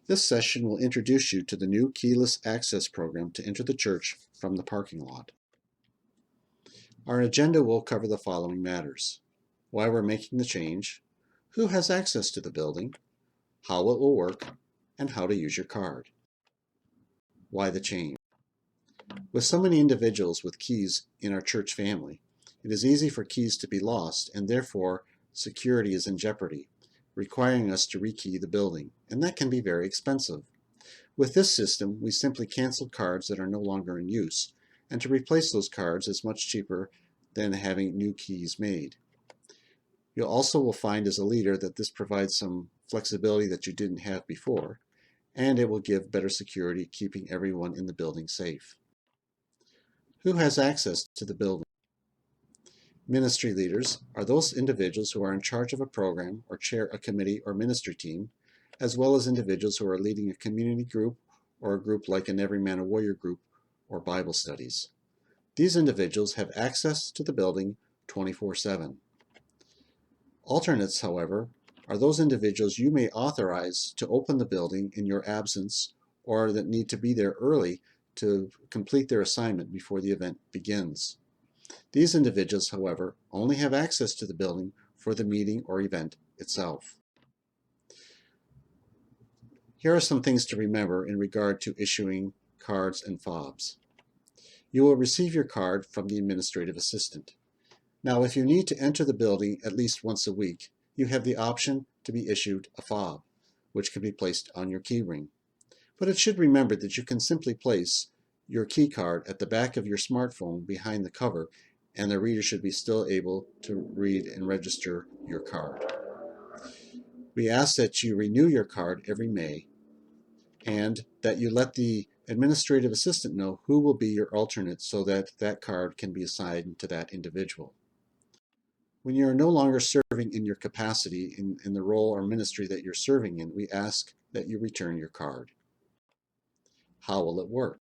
This session will introduce you to the new keyless access program to enter the church from the parking lot. Our agenda will cover the following matters: why we're making the change, who has access to the building, how it will work, and how to use your card. Why the change? With so many individuals with keys in our church family, it is easy for keys to be lost, and therefore security is in jeopardy, requiring us to rekey the building, and that can be very expensive. With this system, we simply cancel cards that are no longer in use, and to replace those cards is much cheaper than having new keys made. You also will find as a leader that this provides some flexibility that you didn't have before, and it will give better security, keeping everyone in the building safe. Who has access to the building? Ministry leaders are those individuals who are in charge of a program or chair a committee or ministry team, as well as individuals who are leading a community group or a group like an Every Man a Warrior group or Bible studies. These individuals have access to the building 24/7. Alternates, however, are those individuals you may authorize to open the building in your absence or that need to be there early to complete their assignment before the event begins. These individuals, however, only have access to the building for the meeting or event itself. Here are some things to remember in regard to issuing cards and fobs. You will receive your card from the administrative assistant. Now, if you need to enter the building at least once a week, you have the option to be issued a fob, which can be placed on your key ring. But it should remember that you can simply place your key card at the back of your smartphone behind the cover, and the reader should be still able to read and register your card. We ask that you renew your card every May, and that you let the administrative assistant know who will be your alternate so that that card can be assigned to that individual. When you are no longer serving in your capacity in the role or ministry that you're serving in, we ask that you return your card. How will it work?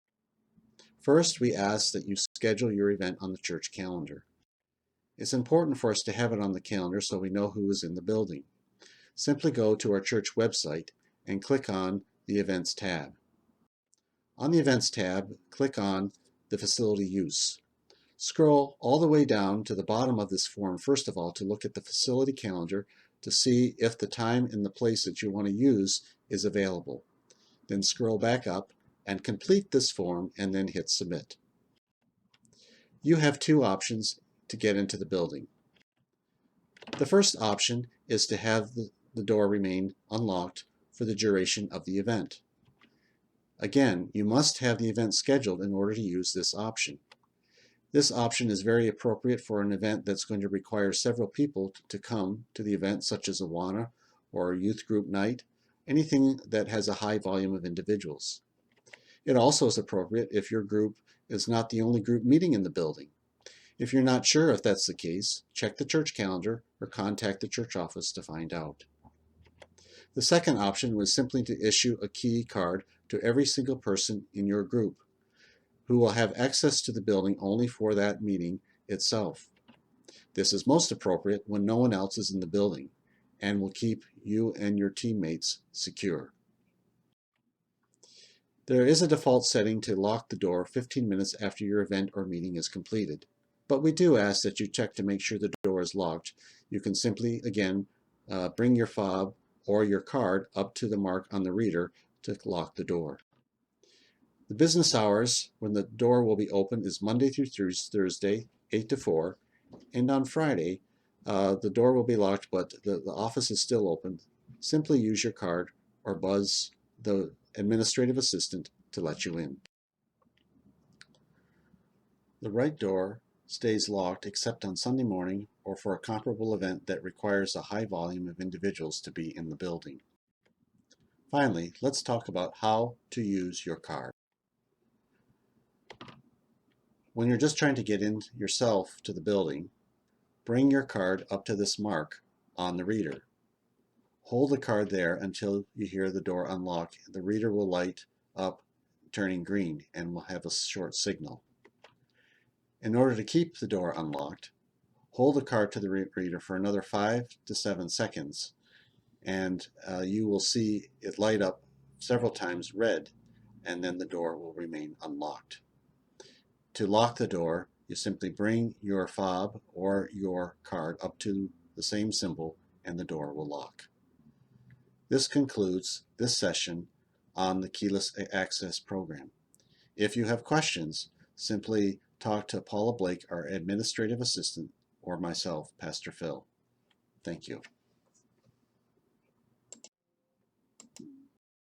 First, we ask that you schedule your event on the church calendar. It's important for us to have it on the calendar so we know who is in the building. Simply go to our church website and click on the Events tab. On the Events tab, click on the Facility Use. Scroll all the way down to the bottom of this form, first of all, to look at the facility calendar to see if the time and the place that you want to use is available. Then scroll back up and complete this form and then hit Submit. You have two options to get into the building. The first option is to have the door remain unlocked for the duration of the event. Again, you must have the event scheduled in order to use this option. This option is very appropriate for an event that's going to require several people to come to the event, such as Awana or a youth group night, anything that has a high volume of individuals. It also is appropriate if your group is not the only group meeting in the building. If you're not sure if that's the case, check the church calendar or contact the church office to find out. The second option was simply to issue a key card to every single person in your group, who will have access to the building only for that meeting itself. This is most appropriate when no one else is in the building and will keep you and your teammates secure. There is a default setting to lock the door 15 minutes after your event or meeting is completed, but we do ask that you check to make sure the door is locked. You can simply, again, bring your fob or your card up to the mark on the reader to lock the door. The business hours when the door will be open is Monday through Thursday, 8 to 4, and on Friday, the door will be locked, but the office is still open. Simply use your card or buzz the administrative assistant to let you in. The right door stays locked except on Sunday morning or for a comparable event that requires a high volume of individuals to be in the building. Finally, let's talk about how to use your card. When you're just trying to get in yourself to the building, bring your card up to this mark on the reader. Hold the card there until you hear the door unlock. The reader will light up turning green and will have a short signal. In order to keep the door unlocked, hold the card to the reader for another 5 to 7 seconds, and you will see it light up several times red, and then the door will remain unlocked. To lock the door, you simply bring your fob or your card up to the same symbol and the door will lock. This concludes this session on the Keyless Access program. If you have questions, simply talk to Paula Blake, our administrative assistant, or myself, Pastor Phil. Thank you.